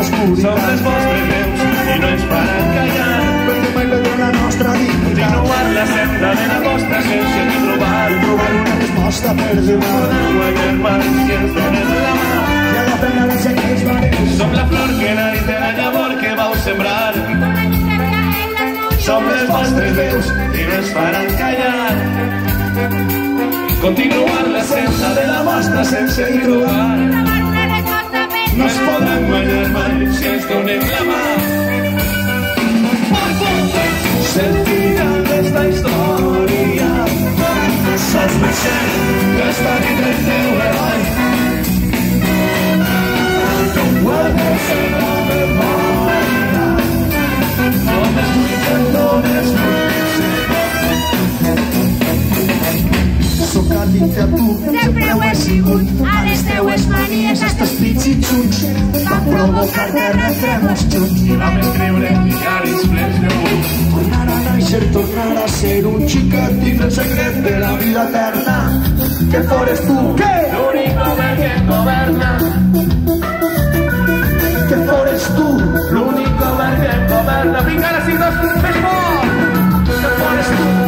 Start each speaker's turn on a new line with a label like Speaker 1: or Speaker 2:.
Speaker 1: l'oscuritat.
Speaker 2: Som les vostres veus i no ens faran callar.
Speaker 1: Perquè mai perdrem la nostra dignitat.
Speaker 2: Continuar la senda de la vostra essència i trobar
Speaker 1: una resposta per demà.
Speaker 2: podem guanyar mai si ens donem la mà.
Speaker 1: I agafem la leche que els mares.
Speaker 2: Som la flor que naix de la llavor que vau sembrar. Som les vostres veus i no ens faran callar. Continuar la senda de la vostra essència i trobar no es podran guanyar mai si ens donem la mà. És el final d'esta història. Saps més que està dins del teu heroi. No guardes en la memòria. Només lluiten, només
Speaker 1: Sóc addicte a tu, sempre ho he sigut.
Speaker 3: A les teues manies,
Speaker 1: Estos pitxits junts van provocar-te retremos junts.
Speaker 2: i vam escriure diaris plens de buits.
Speaker 1: Tornar a néixer, tornar a ser un xiquet dins el secret de la vida eterna. Que fores tu, què?
Speaker 2: L'únic govern que governa.
Speaker 1: Que fores tu,
Speaker 2: L'únic govern que governa. Vinga, ara sí, dos, més fort! Que fores tu.